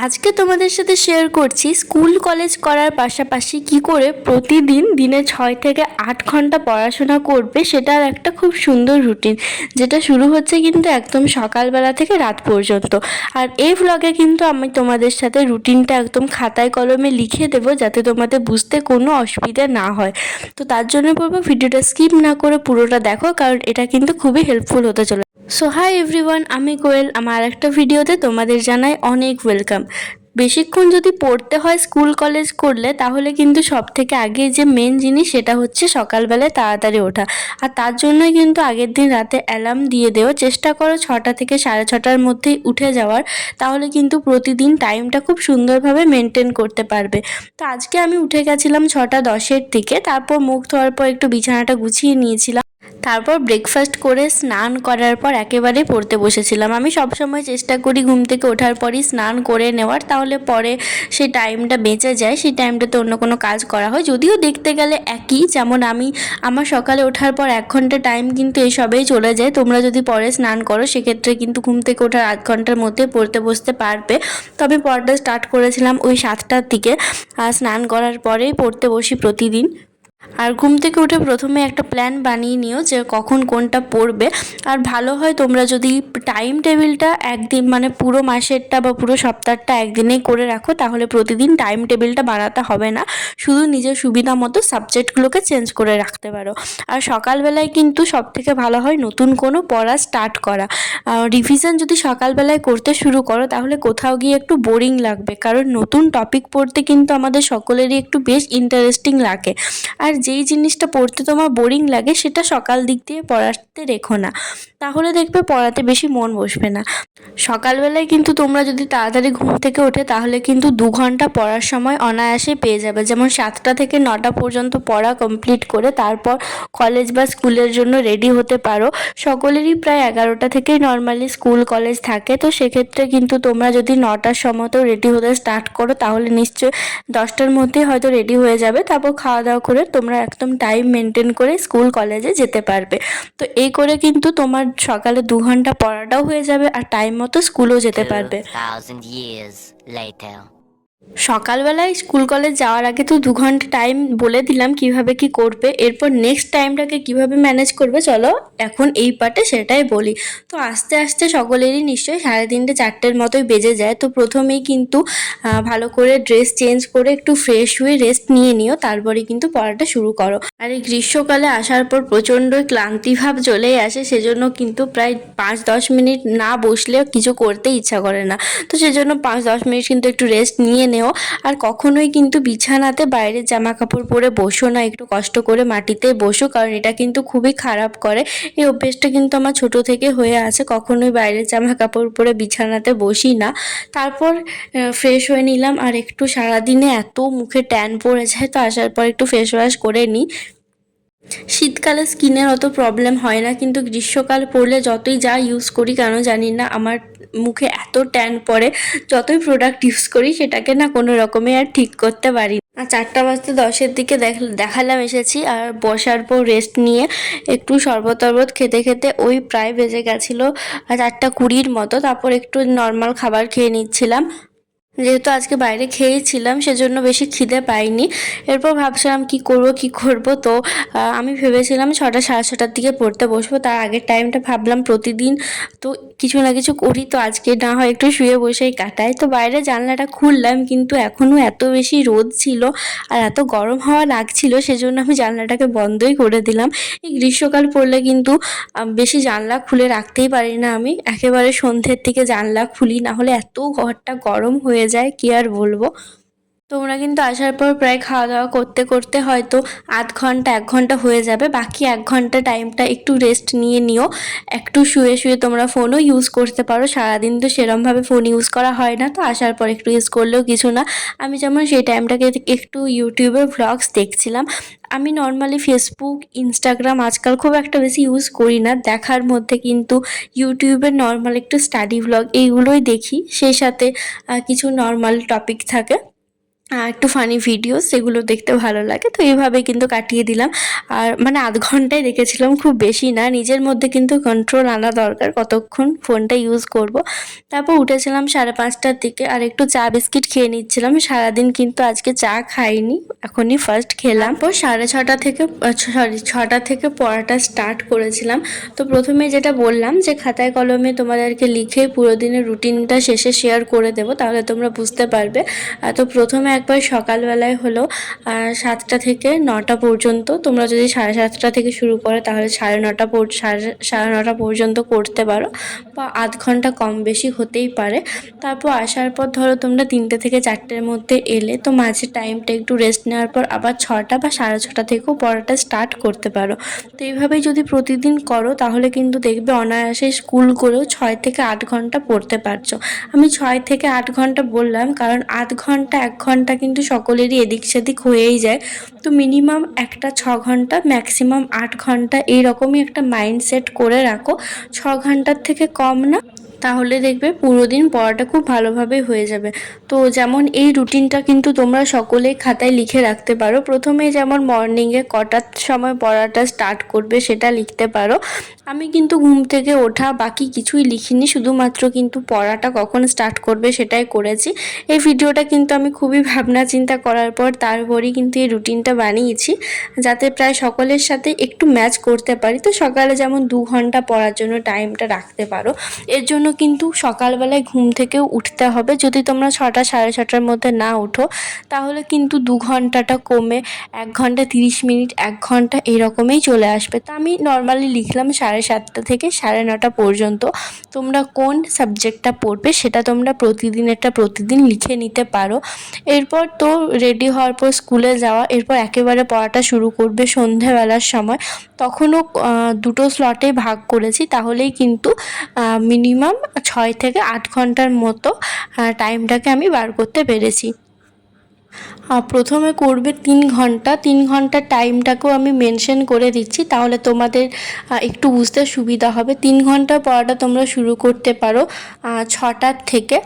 আজকে তোমাদের সাথে শেয়ার করছি স্কুল কলেজ করার পাশাপাশি কি করে প্রতিদিন দিনে 6 থেকে 8 ঘন্টা পড়াশোনা করবে সেটার একটা খুব সুন্দর রুটিন, যেটা শুরু হচ্ছে কিন্তু একদম সকালবেলা থেকে রাত পর্যন্ত। আর এই ভ্লগে কিন্তু আমি তোমাদের সাথে রুটিনটা একদম খাতায় কলমে লিখে দেবো, যাতে তোমাদের বুঝতে কোনো অসুবিধা না হয়। তো তার জন্য বলবো ভিডিওটা স্কিপ না করে পুরোটা দেখো, কারণ এটা কিন্তু খুবই হেল্পফুল হতে চলে। সো হাই এভরিওয়ান, আমি কোয়েল। আমার একটা ভিডিওতে তোমাদের জানাই অনেক ওয়েলকাম। বেশিক্ষণ যদি পড়তে হয় স্কুল কলেজ করলে, তাহলে কিন্তু সব থেকে আগে যে মেন জিনিস সেটা হচ্ছে সকালবেলায় তাড়াতাড়ি ওঠা। আর তার জন্যই কিন্তু আগের দিন রাতে অ্যালার্ম দিয়ে দেওয়া, চেষ্টা করো 6টা থেকে 6:30টার মধ্যেই উঠে যাওয়ার। তাহলে কিন্তু প্রতিদিন টাইমটা খুব সুন্দরভাবে মেনটেন করতে পারবে। তো আজকে আমি উঠে গেছিলাম 6:10-এর দিকে। তারপর মুখ ধোয়ার পর একটু বিছানাটা গুছিয়ে নিয়েছিলাম। তারপর ব্রেকফাস্ট করে স্নান করার পর একেবারে পড়তে বসেছিলাম। আমি সবসময় চেষ্টা করি ঘুম থেকে ওঠার পরই স্নান করে নেওয়ার, তাহলে পরে সেই টাইমটা বেঁচে যায়, সেই টাইমটাতে অন্য কোনো কাজ করা হয়। যদিও দেখতে গেলে একই, যেমন আমার সকালে ওঠার পর 1 ঘন্টা টাইম কিন্তু এসবেই চলে যায়। তোমরা যদি পরে স্নান করো সেক্ষেত্রে কিন্তু ঘুম থেকে ওঠার 8 ঘন্টার মধ্যে পড়তে বসতে পারবে। তো আমি পড়াটা স্টার্ট করেছিলাম ওই 7টার দিকে। স্নান করার পরেই পড়তে বসি প্রতিদিন। আর ঘুম থেকে উঠে প্রথমে একটা প্ল্যান বানিয়ে নিও যে কখন কোনটা পড়বে। আর ভালো হয় তোমরা যদি টাইম টেবিলটা একদিন, মানে পুরো মাসেরটা বা পুরো সপ্তাহটা একদিনেই করে রাখো, তাহলে প্রতিদিন টাইম টেবিলটা বানাতে হবে না। শুধু নিজের সুবিধা মতো সাবজেক্টগুলোকে চেঞ্জ করে রাখতে পারো। আর সকালবেলায় কিন্তু সব থেকে ভালো হয় নতুন কোনো পড়া স্টার্ট করা। রিভিশন যদি সকালবেলায় করতে শুরু করো, তাহলে কোথাও গিয়ে একটু বোরিং লাগবে, কারণ নতুন টপিক পড়তে কিন্তু আমাদের সকলেরই একটু বেশ ইন্টারেস্টিং লাগে। আর যেই জিনিসটা পড়তে তোমার বোরিং লাগে সেটা সকাল দিক দিয়ে পড়াতে রেখো না, তাহলে দেখবে পড়াতে বেশি মন বসবে না। সকালবেলায় কিন্তু তোমরা যদি তাড়াতাড়ি ঘুম থেকে ওঠে, তাহলে কিন্তু 2 ঘন্টা পড়ার সময় অনায়াসে পেয়ে যাবে। যেমন 7টা থেকে 9টা পর্যন্ত পড়া কমপ্লিট করে তারপর কলেজ বা স্কুলের জন্য রেডি হতে পারো। সকলেরই প্রায় 11টা থেকেই নর্মালি স্কুল কলেজ থাকে। তো সেক্ষেত্রে কিন্তু তোমরা যদি 9টার সময় তো রেডি হতে স্টার্ট করো, তাহলে নিশ্চয়ই 10টার মধ্যেই হয়তো রেডি হয়ে যাবে। তারপর খাওয়া দাওয়া করে তোমরা একদম টাইম মেনটেন করে স্কুল কলেজে যেতে পারবে। তো এই করে কিন্তু তোমার সকালে 2 ঘন্টা পড়াটাও হয়ে যাবে আর টাইম মতো স্কুলও যেতে পারবে। 2000 years later. সকালবেলায় স্কুল কলেজ যাওয়ার আগে তো 2 ঘন্টা টাইম বলে দিলাম কিভাবে কি করবে। এরপর নেক্সট টাইমটাকে কিভাবে ম্যানেজ করবে, চলো এখন এই পার্টে সেটাই বলি। তো আস্তে আস্তে সকলেরই নিশ্চয়ই 3:30 4টের মতোই বেজে যায়। তো প্রথমেই কিন্তু ভালো করে ড্রেস চেঞ্জ করে একটু ফ্রেশ হয়ে রেস্ট নিয়ে নিও, তারপরে কিন্তু পড়াটা শুরু করো। আর এই গ্রীষ্মকালে আসার পর প্রচণ্ড ক্লান্তিভাব চলেই আসে, সেজন্য কিন্তু প্রায় 5-10 মিনিট না বসলে কিছু করতে ইচ্ছা করে না। তো সেজন্য 5-10 মিনিট কিন্তু একটু রেস্ট নিয়ে নেও। আর কখনোই কিন্তু বিছানাতে বাইরের জামা কাপড় পরে বসো না, একটু কষ্ট করে মাটিতে বসো, কারণ এটা কিন্তু খুবই খারাপ করে। এই অভ্যেসটা কিন্তু আমার ছোট থেকে হয়ে আছে, কখনোই বাইরের জামা কাপড় পরে বিছানাতে বসি না। তারপর ফ্রেশ হয়ে নিলাম, আর একটু সারাদিনে এত মুখে ট্যান পড়ে যায়, তো আসার পর একটু ফেস ওয়াশ করে নিই। শীতকালে স্কিনের অত প্রবলেম হয় না, কিন্তু গ্রীষ্মকাল পড়লে যতই যা ইউজ করি কেন জানি না আমার মুখে এত ট্যান পড়ে, যতই প্রোডাক্ট ইউজ করি সেটাকে না কোনো রকমে আর ঠিক করতে পারি না। আর 4:10-এর দিকে দেখালাম এসেছি, আর বসার পর রেস্ট নিয়ে একটু শরবত টরবত খেতে খেতে ওই প্রায় বেজে গেছিলো 4:20 মতো। তারপর একটু নর্মাল খাবার খেয়ে নিচ্ছিলাম, যেহেতু আজকে বাইরে খেয়েছিলাম সেজন্য বেশি খিদে পাইনি। এরপর ভাবছিলাম কি করব। তো আমি ভেবেছিলাম 6টা 6:30টার দিকে পড়তে বসবো। তার আগের টাইমটা ভাবলাম প্রতিদিন তো কিছু না কিছু করি, তো আজকে না হয় একটু শুয়ে বসেই কাটাই। তো বাইরে জানলাটা খুললাম, কিন্তু এখনও এত বেশি রোদ ছিল আর এত গরম হাওয়া লাগছিল, সেজন্য আমি জানলাটাকে বন্ধই করে দিলাম। এই গ্রীষ্মকাল পড়লে কিন্তু বেশি জানলা খুলে রাখতেই পারি না, আমি একেবারে সন্ধ্যের দিকে জানলা খুলি, না হলে এত ঘরটা গরম হয়ে যায় কি আর বলবো। তোমরা কিন্তু আসার পর প্রায় খাওয়া দাওয়া করতে করতে হয়তো 1 ঘন্টা হয়ে যাবে। বাকি 1 ঘন্টা টাইমটা একটু রেস্ট নিয়ে নিও। একটু শুয়ে শুয়ে তোমরা ফোনও ইউজ করতে পারো, সারাদিন তো সেরমভাবে ফোন ইউজ করা হয় না, তো আসার পর একটু ইউজ করলেও কিছু না। আমি যেমন সেই টাইমটাকে একটু ইউটিউবের ভ্লগস দেখছিলাম। আমি নর্মালি ফেসবুক ইনস্টাগ্রাম আজকাল খুব একটা বেশি ইউজ করি না, দেখার মধ্যে কিন্তু ইউটিউবের নর্মাল একটু স্টাডি ভ্লগ এইগুলোই দেখি, সেই সাথে কিছু নর্মাল টপিক থাকে। একটু ফানি ভিডিও, সেগুলো দেখতে ভালো লাগে। তো এইভাবে কিন্তু কাটিয়ে দিলাম। আর মানে আধ ঘন্টায় দেখেছিলাম, খুব বেশি না। নিজের মধ্যে কিন্তু কন্ট্রোল আনা দরকার কতক্ষণ ফোনটা ইউজ করব। তারপর উঠেছিলাম 5:30টার দিকে, আর একটু চা বিস্কিট খেয়ে নিচ্ছিলাম। সারাদিন কিন্তু আজকে চা খাইনি, এখনই ফার্স্ট খেলাম। তারপর 6:30 থেকে সরি 6টা থেকে পড়াটা স্টার্ট করেছিলাম। তো প্রথমে যেটা বললাম যে খাতায় কলমে তোমাদেরকে লিখে পুরো দিনের রুটিনটা শেষে শেয়ার করে দেবো, তাহলে তোমরা বুঝতে পারবে। তো প্রথমে একবার সকালবেলায় হলো 7টা থেকে 9টা পর্যন্ত। তোমরা যদি 7:30টা থেকে শুরু করো তাহলে 9:30 সাড়ে 9টা পর্যন্ত করতে পারো, বা আধ ঘন্টা কম বেশি হতেই পারে। তারপর আসার পর ধরো তোমরা 3টে থেকে 4টের মধ্যে এলে, তো মাঝে টাইমটা একটু রেস্ট নেওয়ার পর আবার 6টা বা 6:30 থেকেও পড়াটা স্টার্ট করতে পারো। তো এইভাবেই যদি প্রতিদিন করো তাহলে কিন্তু দেখবে অনায়াসে স্কুল করেও 6 থেকে 8 ঘন্টা পড়তে পারছো। আমি 6 থেকে 8 ঘন্টা বললাম কারণ আধ ঘন্টা 1 ঘন্টা কিন্তু সকলেরই এদিক সেদিক হয়েই যায়। তো মিনিমাম একটা 6 ঘন্টা, ম্যাক্সিমাম 8 ঘন্টা, এইরকমই একটা মাইন্ডসেট করে রাখো। 6 ঘন্টার থেকে কম না, তাহলে দেখবে পুরো দিন পড়াটা খুব ভালোভাবে হয়ে যাবে। তো যেমন এই রুটিনটা কিন্তু তোমরা সকলেই খাতায় লিখে রাখতে পারো। প্রথমে যেমন মর্নিংয়ে কটার সময় পড়াটা স্টার্ট করবে সেটা লিখতে পারো। আমি কিন্তু ঘুম থেকে ওঠা বাকি কিছুই লিখিনি, শুধুমাত্র কিন্তু পড়াটা কখন স্টার্ট করবে সেটাই করেছি। এই ভিডিওটা কিন্তু আমি খুবই ভাবনা চিন্তা করার পর তারপরই কিন্তু এই রুটিনটা বানিয়েছি, যাতে প্রায় সকলের সাথে একটু ম্যাচ করতে পারি। তো সকালে যেমন 2 ঘন্টা পড়ার জন্য টাইমটা রাখতে পারো। এর জন্য কিন্তু সকালবেলায় ঘুম থেকেও উঠতে হবে। যদি তোমরা 6টা 6:30টার মধ্যে না ওঠো তাহলে কিন্তু 2 ঘন্টাটা কমে 1 ঘন্টা 30 মিনিট, 1 ঘন্টা এরকমই চলে আসবে। তা আমি নর্মালি লিখলাম 7:30টা থেকে 9:30 পর্যন্ত। তোমরা কোন সাবজেক্টটা পড়বে সেটা তোমরা প্রতিদিনেরটা প্রতিদিন লিখে নিতে পারো। এরপর তো রেডি হওয়ার পর স্কুলে যাওয়া, এরপর একেবারে পড়াটা শুরু করবে সন্ধেবেলার সময়। তখনও 2টো স্লটে ভাগ করেছি, তাহলেই কিন্তু মিনিমাম 6 থেকে 8 ঘন্টার মতো টাইমটাকে আমি বার করতে পেরেছি। প্রথমে করবে 3 ঘন্টা, 3 ঘন্টার টাইমটাকেও আমি মেনশন করে দিচ্ছি, তাহলে তোমাদের একটু বুঝতে সুবিধা হবে। 3 ঘন্টা পড়াটা তোমরা শুরু করতে পারো 6টার থেকে।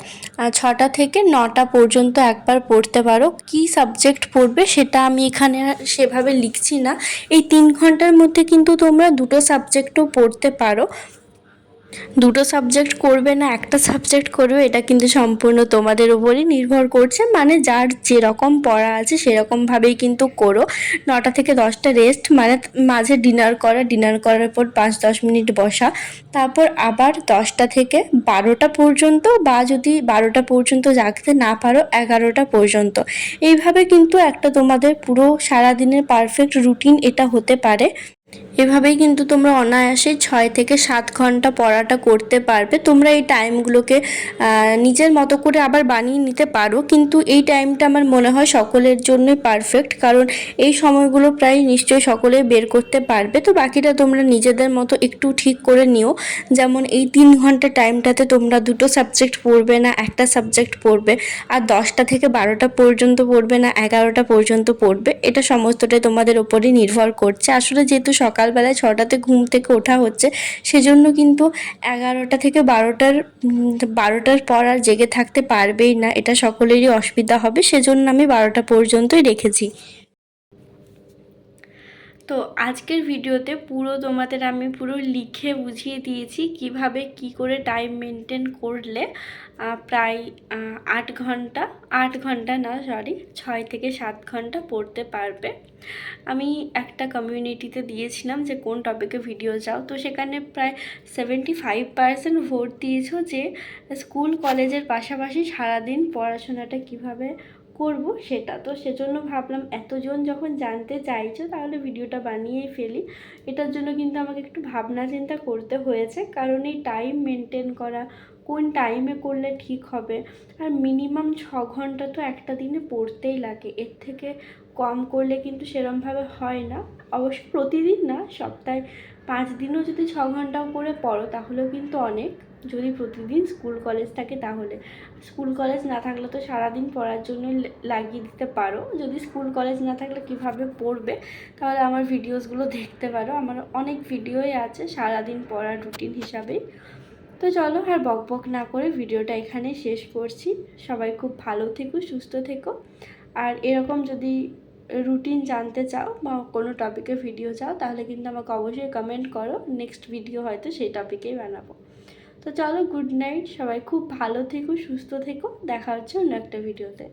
6টা থেকে 9টা পর্যন্ত একবার পড়তে পারো। কি সাবজেক্ট পড়বে সেটা আমি এখানে সেভাবে লিখছি না। এই 3 ঘন্টার মধ্যে কিন্তু তোমরা 2টো সাবজেক্টও পড়তে পারো। 2টো সাবজেক্ট করবে না একটা সাবজেক্ট করবে, এটা কিন্তু সম্পূর্ণ তোমাদের উপরই নির্ভর করছে। মানে যার যেরকম পড়া আছে সেরকমভাবেই কিন্তু করো। 9টা থেকে 10টা রেস্ট, মানে মাঝে ডিনার করা, ডিনার করার পর 5-10 মিনিট বসা, তারপর আবার 10টা থেকে 12টা পর্যন্ত, বা যদি 12টা পর্যন্ত জাগতে না পারো 11টা পর্যন্ত। এইভাবে কিন্তু একটা তোমাদের পুরো সারাদিনের পারফেক্ট রুটিন এটা হতে পারে। এভাবেই কিন্তু তোমরা অনায়াসে 6 থেকে 7 ঘন্টা পড়াটা করতে পারবে। তোমরা এই টাইমগুলোকে নিজের মতো করে আবার বানিয়ে নিতে পারো, কিন্তু এই টাইমটা আমার মনে হয় সকলের জন্যই পারফেক্ট, কারণ এই সময়গুলো প্রায় নিশ্চয়ই সকলেই বের করতে পারবে। তো বাকিটা তোমরা নিজেদের মতো একটু ঠিক করে নিও। যেমন এই 3 ঘন্টা টাইমটাতে তোমরা 2টো সাবজেক্ট পড়বে না একটা সাবজেক্ট পড়বে, আর 10টা থেকে 12টা পর্যন্ত পড়বে না 11টা পর্যন্ত পড়বে। এটা সমস্তটাই তোমাদের ওপরই নির্ভর করছে। আসলে যেহেতু সকালবেলায় 6টাতে ঘুম থেকে ওঠা হচ্ছে, সেজন্য কিন্তু 11টা থেকে 12টার পর আর জেগে থাকতে পারবেই না, এটা সকলেরই অসুবিধা হবে। সেজন্য আমি 12টা পর্যন্তই রেখেছি। তো আজকের ভিডিওতে পুরো তোমাদের আমি পুরো লিখে বুঝিয়ে দিয়েছি কিভাবে কি করে টাইম মেনটেন করলে প্রায় 8 ঘন্টা না সরি 6 থেকে 7 ঘন্টা পড়তে পারবে। আমি একটা কমিউনিটিতে দিয়েছিলাম যে কোন টপিকে ভিডিও চাও, তো সেখানে প্রায় 75% ভোট দিয়েছো যে স্কুল কলেজের পাশাপাশি সারাদিন পড়াশোনাটা কিভাবে করব সেটা। তো সেজন্য ভাবলাম এতজন যখন জানতে চাইছো তাহলে ভিডিওটা বানিয়েই ফেলি। এটার জন্য কিন্তু আমাকে একটু ভাবনা চিন্তা করতে হয়েছে, কারণ এই টাইম মেনটেন করা, কোন টাইমে করলে ঠিক হবে, আর মিনিমাম 6 ঘন্টা তো একটা দিনে পড়তেই লাগে। এর থেকে কম করলে কিন্তু সেরমভাবে হয় না। অবশ্য প্রতিদিন না, সপ্তাহে 5 দিনও যদি 6 ঘন্টাও করে পড়ো তাহলেও কিন্তু অনেক, যদি প্রতিদিন স্কুল কলেজ থাকে তাহলে। স্কুল কলেজ না থাকলে তো সারাদিন পড়ার জন্য লাগিয়ে দিতে পারো। যদি স্কুল কলেজ না থাকলে কিভাবে পড়বে তাহলে আমার ভিডিওসগুলো দেখতে পারো, আমার অনেক ভিডিওই আছে সারাদিন পড়ার রুটিন হিসাবেই। তো চলো আর বকবক না করে ভিডিওটা এখানে শেষ করছি। সবাই খুব ভালো থেকো, সুস্থ থেকো, আর এরকম যদি রুটিন জানতে চাও বা কোনো টপিকের ভিডিও চাও তাহলে কিন্তু আমাকে অবশ্যই কমেন্ট করো, নেক্সট ভিডিও হয়তো সেই টপিকেই বানাবো। তো চলো, গুড নাইট, সবাই খুব ভালো থেকো, সুস্থ থেকো, দেখা হচ্ছে অন্য একটা ভিডিওতে।